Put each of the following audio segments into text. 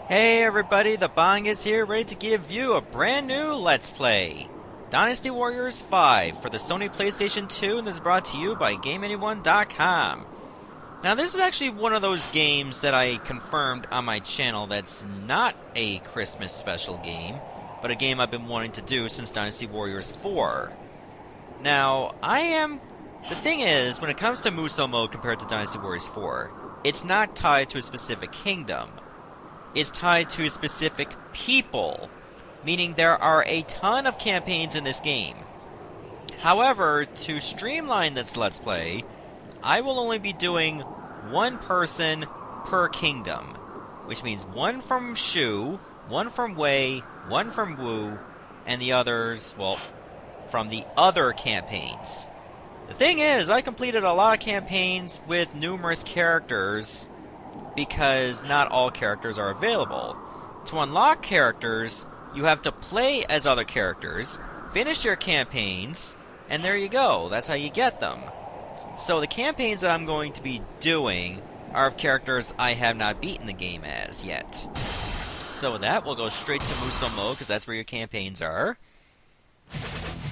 Hey everybody, the Bong is here, ready to give you a brand new Let's Play. Dynasty Warriors 5 for the Sony PlayStation 2, and this is brought to you by GameAnyone.com. Now this is actually one of those games that I confirmed on my channel that's not a Christmas special game, but a game I've been wanting to do since Dynasty Warriors 4. Now, the thing is, when it comes to Muso mode compared to Dynasty Warriors 4, it's not tied to a specific kingdom. Is tied to specific people, meaning there are a ton of campaigns in this game. However, to streamline this Let's Play, I will only be doing one person per kingdom, which means one from Shu, one from Wei, one from Wu, and the others, well, from the other campaigns. The thing is, I completed a lot of campaigns with numerous characters, because not all characters are available. To unlock characters, you have to play as other characters, finish your campaigns, and there you go. That's how you get them. So the campaigns that I'm going to be doing are of characters I have not beaten the game as yet. So with that, we'll go straight to Muso mode, because that's where your campaigns are.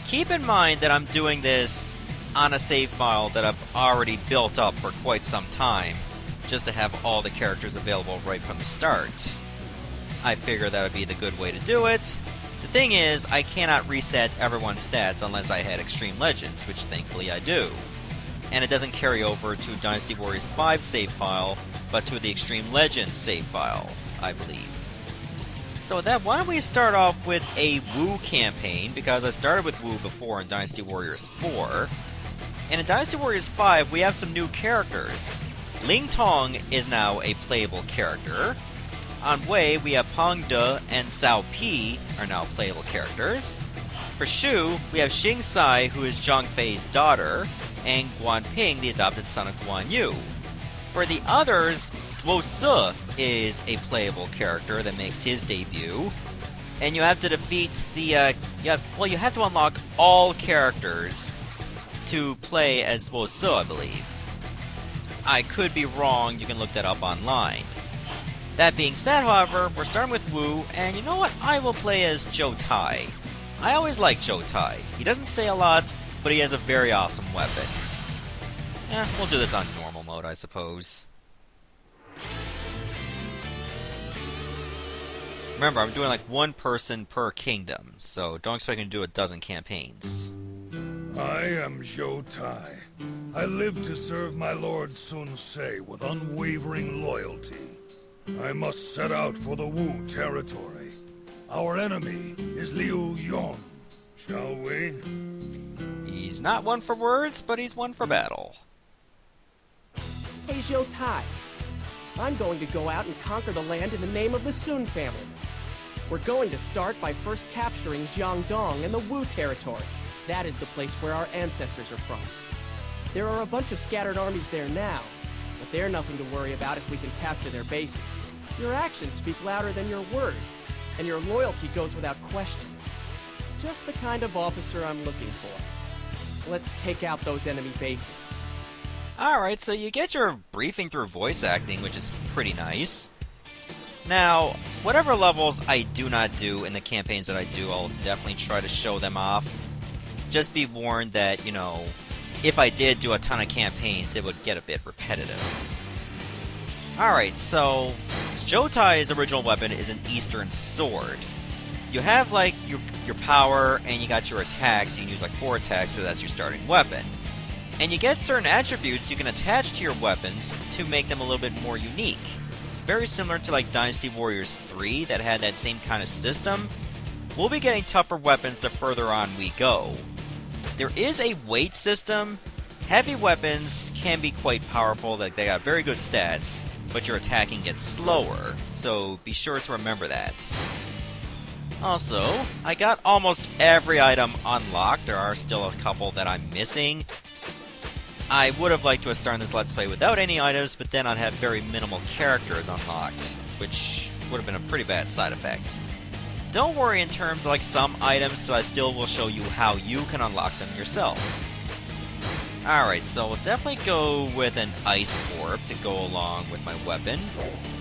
Keep in mind that I'm doing this on a save file that I've already built up for quite some time, just to have all the characters available right from the start. I figure that would be the good way to do it. The thing is, I cannot reset everyone's stats unless I had Extreme Legends, which thankfully I do. And it doesn't carry over to Dynasty Warriors 5 save file, but to the Extreme Legends save file, I believe. So with that, why don't we start off with a Wu campaign, because I started with Wu before in Dynasty Warriors 4. And in Dynasty Warriors 5, we have some new characters. Ling Tong is now a playable character. On Wei, we have Peng De and Cao Pi are now playable characters. For Shu, we have Xing Sai, who is Zhang Fei's daughter, and Guan Ping, the adopted son of Guan Yu. For the others, Zhou Tai is a playable character that makes his debut. And you have to defeat the, you have to unlock all characters to play as Zhou Tai, I believe. I could be wrong, you can look that up online. That being said, however, we're starting with Wu, and you know what? I will play as Zhou Tai. I always like Zhou Tai. He doesn't say a lot, but he has a very awesome weapon. We'll do this on normal mode, I suppose. Remember, I'm doing like one person per kingdom, so don't expect me to do a dozen campaigns. I am Zhou Tai. I live to serve my lord Sun Ce with unwavering loyalty. I must set out for the Wu territory. Our enemy is Liu Yong. Shall we? He's not one for words, but he's one for battle. Hey, Zhou Tai. I'm going to go out and conquer the land in the name of the Sun family. We're going to start by first capturing Jiangdong and the Wu territory. That is the place where our ancestors are from. There are a bunch of scattered armies there now, but they're nothing to worry about if we can capture their bases. Your actions speak louder than your words, and your loyalty goes without question. Just the kind of officer I'm looking for. Let's take out those enemy bases. Alright, so you get your briefing through voice acting, which is pretty nice. Now, whatever levels I do not do in the campaigns that I do, I'll definitely try to show them off. Just be warned that, if I did do a ton of campaigns, it would get a bit repetitive. Alright, so Zhou Tai's original weapon is an Eastern sword. You have, your power, and you got your attacks. You can use, 4 attacks, so that's your starting weapon. And you get certain attributes you can attach to your weapons to make them a little bit more unique. It's very similar to, Dynasty Warriors 3 that had that same kind of system. We'll be getting tougher weapons the further on we go. There is a weight system. Heavy weapons can be quite powerful, they got very good stats, but your attacking gets slower, so be sure to remember that. Also, I got almost every item unlocked. There are still a couple that I'm missing. I would have liked to have started this Let's Play without any items, but then I'd have very minimal characters unlocked, which would have been a pretty bad side effect. Don't worry in terms of some items, because I still will show you how you can unlock them yourself. Alright, so we'll definitely go with an ice orb to go along with my weapon.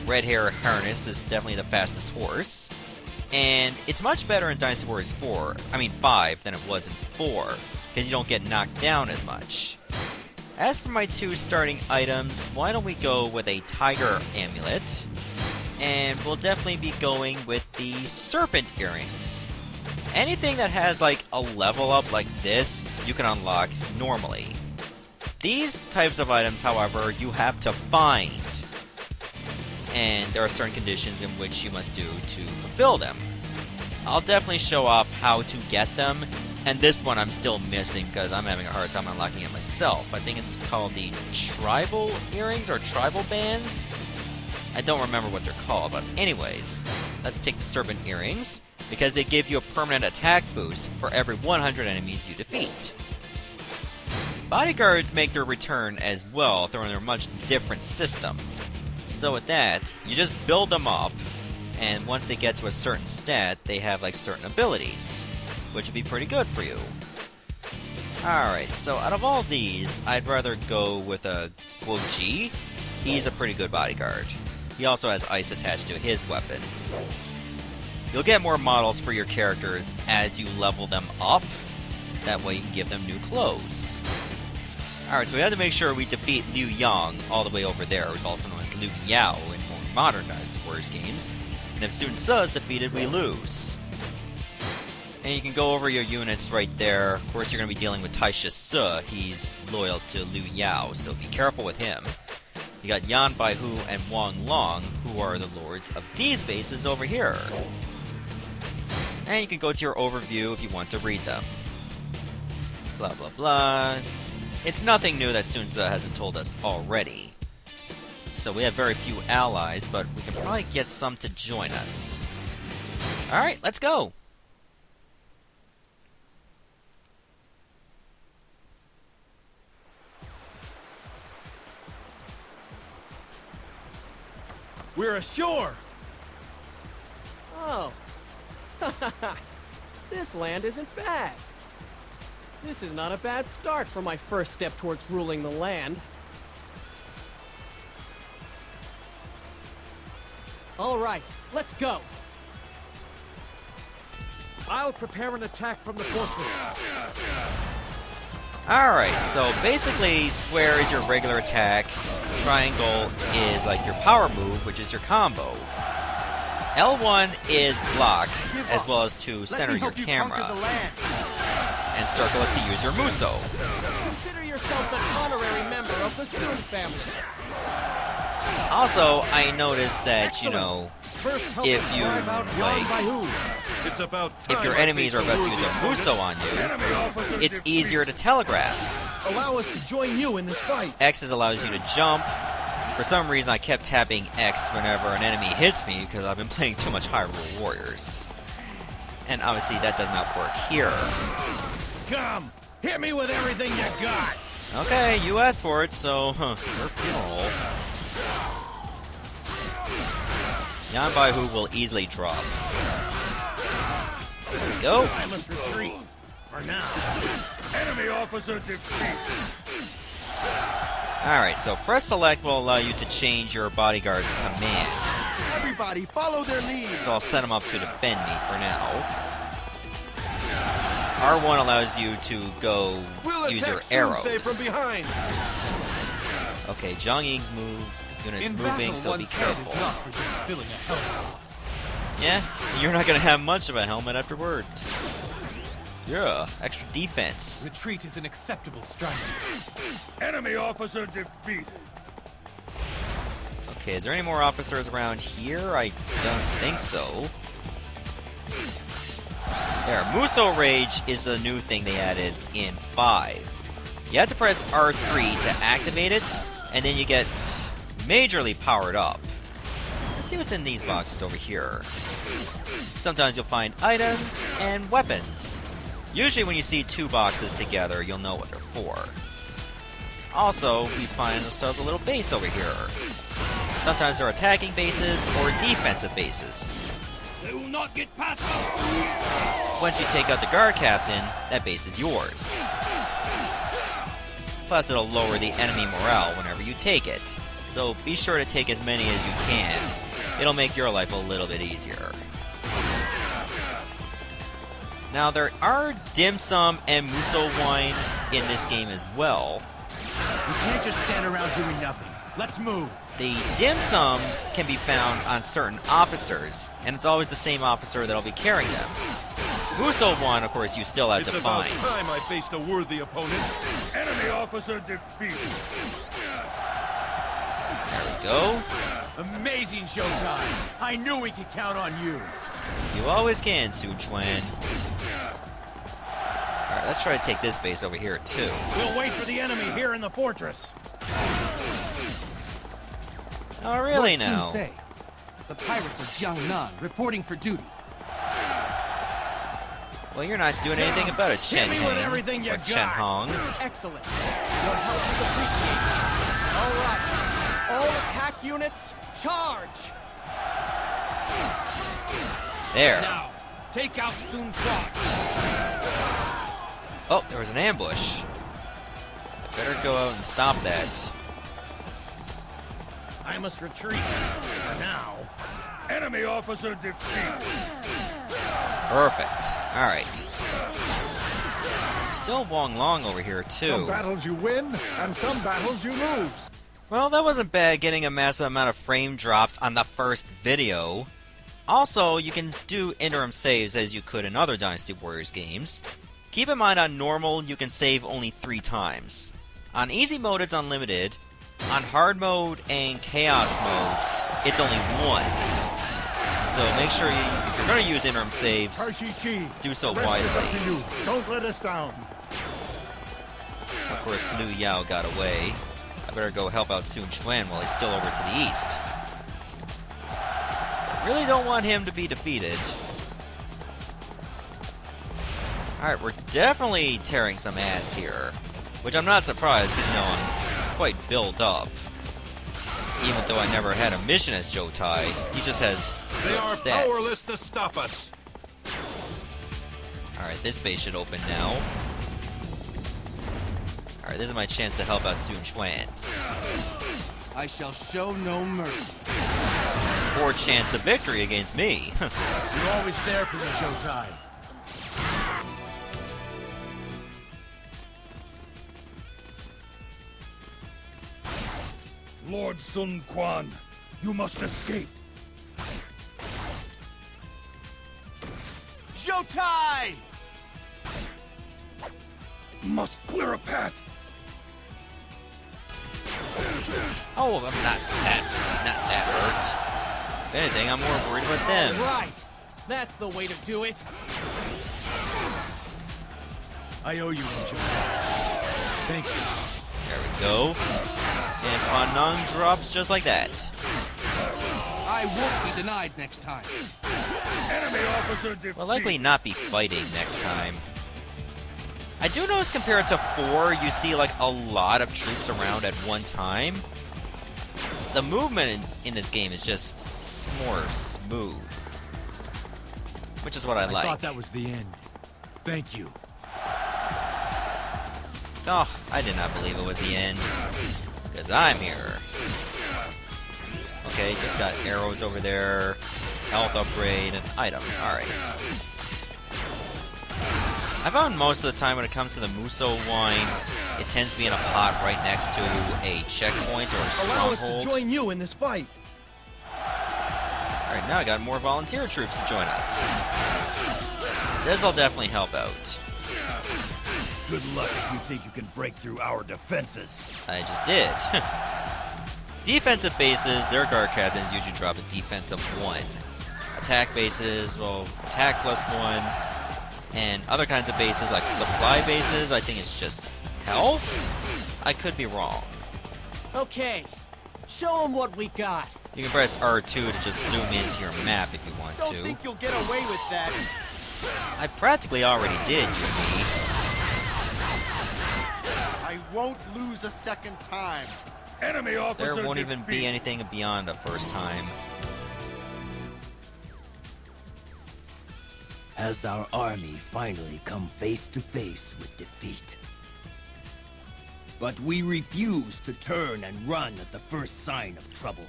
Red Hair Harness is definitely the fastest horse. And it's much better in Dynasty Warriors 5 than it was in 4, because you don't get knocked down as much. As for my 2 starting items, why don't we go with a Tiger Amulet, and we'll definitely be going with the Serpent Earrings. Anything that has like a level up like this, you can unlock normally. These types of items, however, you have to find, and there are certain conditions in which you must do to fulfill them. I'll definitely show off how to get them, and this one I'm still missing because I'm having a hard time unlocking it myself. I think it's called the Tribal Earrings or Tribal Bands. I don't remember what they're called, but anyways, let's take the Serpent Earrings, because they give you a permanent attack boost for every 100 enemies you defeat. Bodyguards make their return as well, though in a much different system. So with that, you just build them up, and once they get to a certain stat, they have like certain abilities, which would be pretty good for you. Alright, so out of all these, I'd rather go with a Guoji. He's a pretty good bodyguard. He also has ice attached to his weapon. You'll get more models for your characters as you level them up. That way you can give them new clothes. Alright, so we have to make sure we defeat Liu Yang all the way over there, who's also known as Liu Yao in more modern Dynasty Warriors games. And if Sun Ce is defeated, we lose. And you can go over your units right there. Of course, you're going to be dealing with Taisha Se. He's loyal to Liu Yao, so be careful with him. You got Yan Baihu and Wang Long, who are the lords of these bases over here. And you can go to your overview if you want to read them. Blah blah blah. It's nothing new that Sun Ce hasn't told us already. So we have very few allies, but we can probably get some to join us. Alright, let's go! We're ashore! Oh. This land isn't bad. This is not a bad start for my first step towards ruling the land. All right, let's go. I'll prepare an attack from the fortress. Alright, so basically square is your regular attack, triangle is like your power move, which is your combo. L1 is block, as well as to center your camera. And circle is to use your Muso. Consider yourself an honorary member of the Sun family. Also, I noticed that, you know, if you, like, if your enemies are about to use a Muso on you, it's easier to telegraph. Allow us to join you in this fight. X allows you to jump. For some reason, I kept tapping X whenever an enemy hits me, because I've been playing too much Hyrule Warriors. And obviously, that does not work here. Come, hit me with everything you got. Okay, you asked for it, so, your funeral. Yan Baihu will easily drop. There we go. I must retreat. For now. Enemy officer defeated. Alright, so press select will allow you to change your bodyguard's command. Everybody, follow their lead. So I'll set him up to defend me for now. R1 allows you to go use your arrows. From behind. Okay, Zhang Ying's unit's moving, so be careful. Yeah, you're not gonna have much of a helmet afterwards. Yeah, extra defense. Retreat is an acceptable strategy. Enemy officer defeated. Okay, is there any more officers around here? I don't think so. There, Muso Rage is a new thing they added in 5. You have to press R3 to activate it, and then you get majorly powered up. Let's see what's in these boxes over here. Sometimes you'll find items and weapons. Usually when you see 2 boxes together, you'll know what they're for. Also, we find ourselves a little base over here. Sometimes they're attacking bases or defensive bases. They will not get past us. Once you take out the guard captain, that base is yours. plus it'll lower the enemy morale whenever you take it. So be sure to take as many as you can. It'll make your life a little bit easier. Now there are dim sum and muso wine in this game as well. We can't just stand around doing nothing. Let's move. The dim sum can be found on certain officers, and it's always the same officer that'll be carrying them. Muso wine, of course, you still have to find. It's about time I faced a worthy opponent. Enemy officer defeated. There we go. Amazing Zhou Tai. I knew we could count on you. You always can, Sun Quan. Alright, let's try to take this base over here, too. We'll wait for the enemy here in the fortress. Oh, really Lord now? Sun Ce, the pirates of Jiangdong reporting for duty. Well, you're not doing anything about it, Chen Hit me with Hang, everything you or Chen got. Hong. Excellent. Your help is appreciated. All right. All attack units, charge! There. Now, take out Sun Quan. Oh, there was an ambush. I better go out and stop that. I must retreat. For now. Enemy officer defeated. Perfect. Alright. Still Wong Long over here, Some too. battles you win, and some battles you lose. Well, that wasn't bad, getting a massive amount of frame drops on the first video. Also, you can do interim saves as you could in other Dynasty Warriors games. Keep in mind, on normal, you can save only 3 times. On easy mode, it's unlimited. On hard mode and chaos mode, it's only 1. So make sure if you're going to use interim saves, Harshichi, do so the rest is up wisely. to you. Don't let us down. Of course, Liu Yao got away. I better go help out Sun Quan while he's still over to the east. So I really don't want him to be defeated. Alright, we're definitely tearing some ass here. Which I'm not surprised, because, I'm quite built up. Even though I never had a mission as Zhou Tai, he just has They good are stats. powerless to stop us. Alright, this base should open now. Alright, this is my chance to help out Sun Quan. I shall show no mercy. Poor chance of victory against me. You're always there for me, Zhou Tai. Lord Sun Quan, you must escape. Zhou Tai! Must clear a path. Oh, I'm not that hurt. If anything, I'm more worried about them. Right. That's the way to do it. I owe you one, Zhou Tai. Thank you. There we go. And Fanang drops just like that. I won't be denied next time. Enemy officer defeated. We'll likely not be fighting next time. I do notice compared to 4, you see like a lot of troops around at one time. The movement in this game is just more smooth. Which is what I like. I thought that was the end. Thank you. Oh, I did not believe it was the end. Because I'm here. Okay, just got arrows over there. Health upgrade, and item. Alright. I found most of the time when it comes to the Muso wine, it tends to be in a pot right next to a checkpoint or a Allow us stronghold. to join you in this fight. Alright, now I got more volunteer troops to join us. This'll definitely help out. Good luck if you think you can break through our defenses. I just did. Defensive bases, their guard captains usually drop a defense of 1. Attack bases, well, attack plus 1. And other kinds of bases, like supply bases, I think it's just health? I could be wrong. Okay. Show them what we got. You can press R2 to just zoom into your map if you want Don't to. think you'll get away with that. I practically already did, Yuki. I won't lose a second time. Enemy officer There won't even be defeated. anything beyond a first time. Has our army finally come face to face with defeat? But we refuse to turn and run at the first sign of trouble.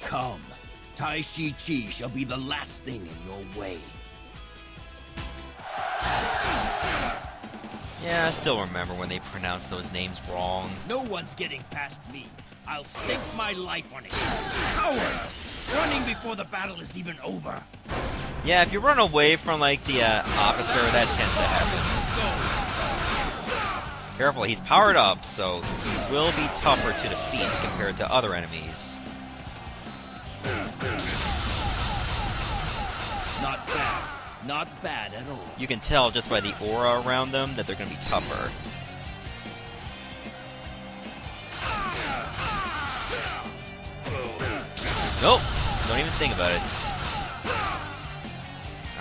Come, Tai Shi Chi shall be the last thing in your way. Yeah, I still remember when they pronounced those names wrong. No one's getting past me. I'll stake my life on it. Cowards! Running before the battle is even over. Yeah, if you run away from, like, the officer, that tends to happen. Careful, he's powered up, so he will be tougher to defeat compared to other enemies. Not bad. Not bad at all. You can tell just by the aura around them that they're going to be tougher. Nope, don't even think about it.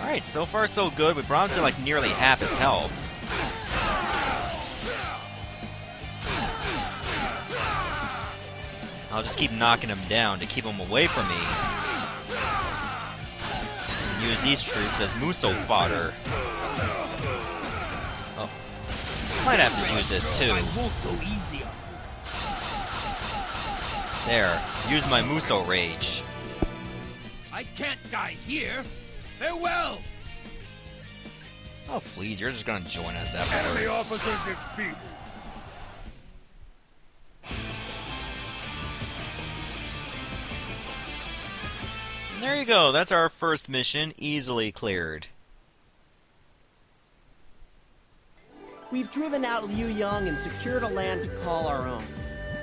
Alright, so far so good. We brought him to like nearly half his health. I'll just keep knocking him down to keep him away from me. And use these troops as Muso fodder. Oh. Might have to use this too. I won't go easier. There. Use my Muso rage. I can't die here. Farewell. Oh please, you're just gonna join us Enemy afterwards. officer defeated. And there you go, that's our first mission, easily cleared. We've driven out Liu Yang and secured a land to call our own.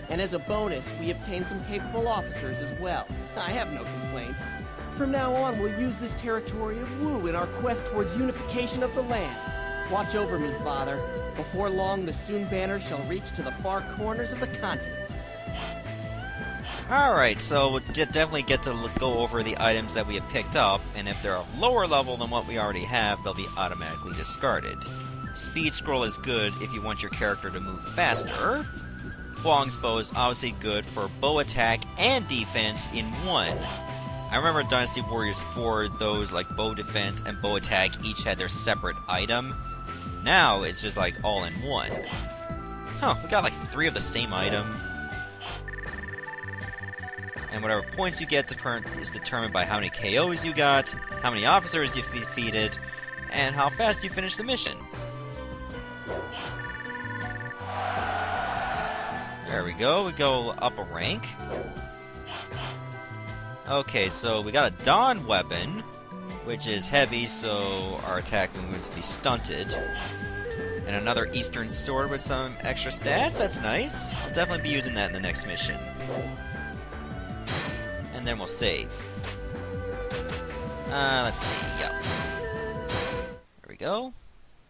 And as a bonus, we obtained some capable officers as well. I have no complaints. From now on, we'll use this territory of Wu in our quest towards unification of the land. Watch over me, Father. Before long, the Sun banner shall reach to the far corners of the continent. Alright, so we'll definitely get to go over the items that we have picked up, and if they're of lower level than what we already have, they'll be automatically discarded. Speed scroll is good if you want your character to move faster. Huang's bow is obviously good for bow attack and defense in one. I remember in Dynasty Warriors 4, those like bow defense and bow attack each had their separate item. Now it's just like all in one. Huh, we got like 3 of the same item. And whatever points you get is determined by how many KOs you got, how many officers you defeated, and how fast you finish the mission. There we go up a rank. Okay, so we got a Dawn weapon, which is heavy, so our attack movements be stunted. And another Eastern sword with some extra stats, that's nice. I'll definitely be using that in the next mission. And then we'll save. Let's see, yep. There we go.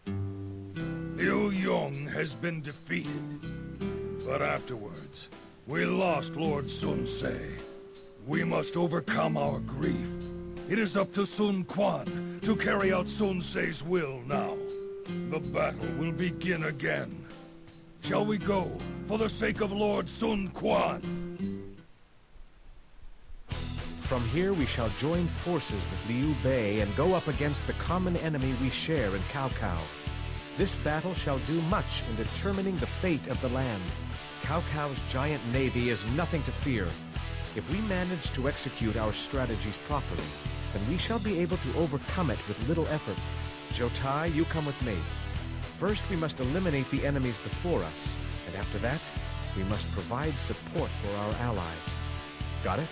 Liu Yong has been defeated. But afterwards, we lost Lord Sun Ce. We must overcome our grief. It is up to Sun Quan to carry out Sun Ce's will now. The battle will begin again. Shall we go, for the sake of Lord Sun Quan? From here we shall join forces with Liu Bei and go up against the common enemy we share in Cao Cao. This battle shall do much in determining the fate of the land. Cao Cao's giant navy is nothing to fear. If we manage to execute our strategies properly, then we shall be able to overcome it with little effort. Zhou Tai, you come with me. First, we must eliminate the enemies before us, and after that, we must provide support for our allies. Got it?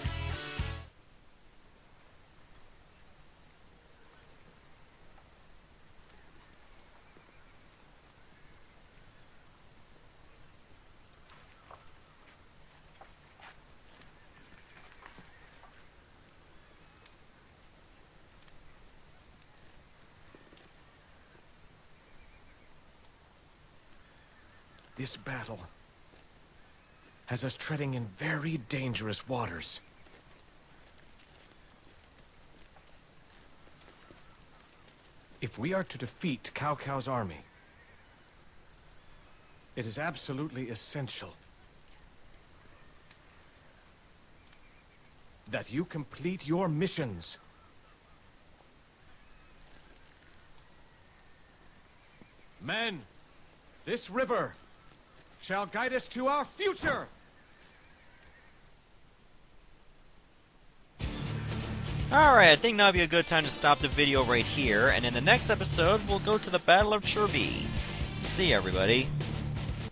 This battle has us treading in very dangerous waters. If we are to defeat Cao Cao's army, it is absolutely essential that you complete your missions. Men! This river shall guide us to our future! Alright, I think now would be a good time to stop the video right here, and in the next episode, we'll go to the Battle of Cherby. See ya, everybody.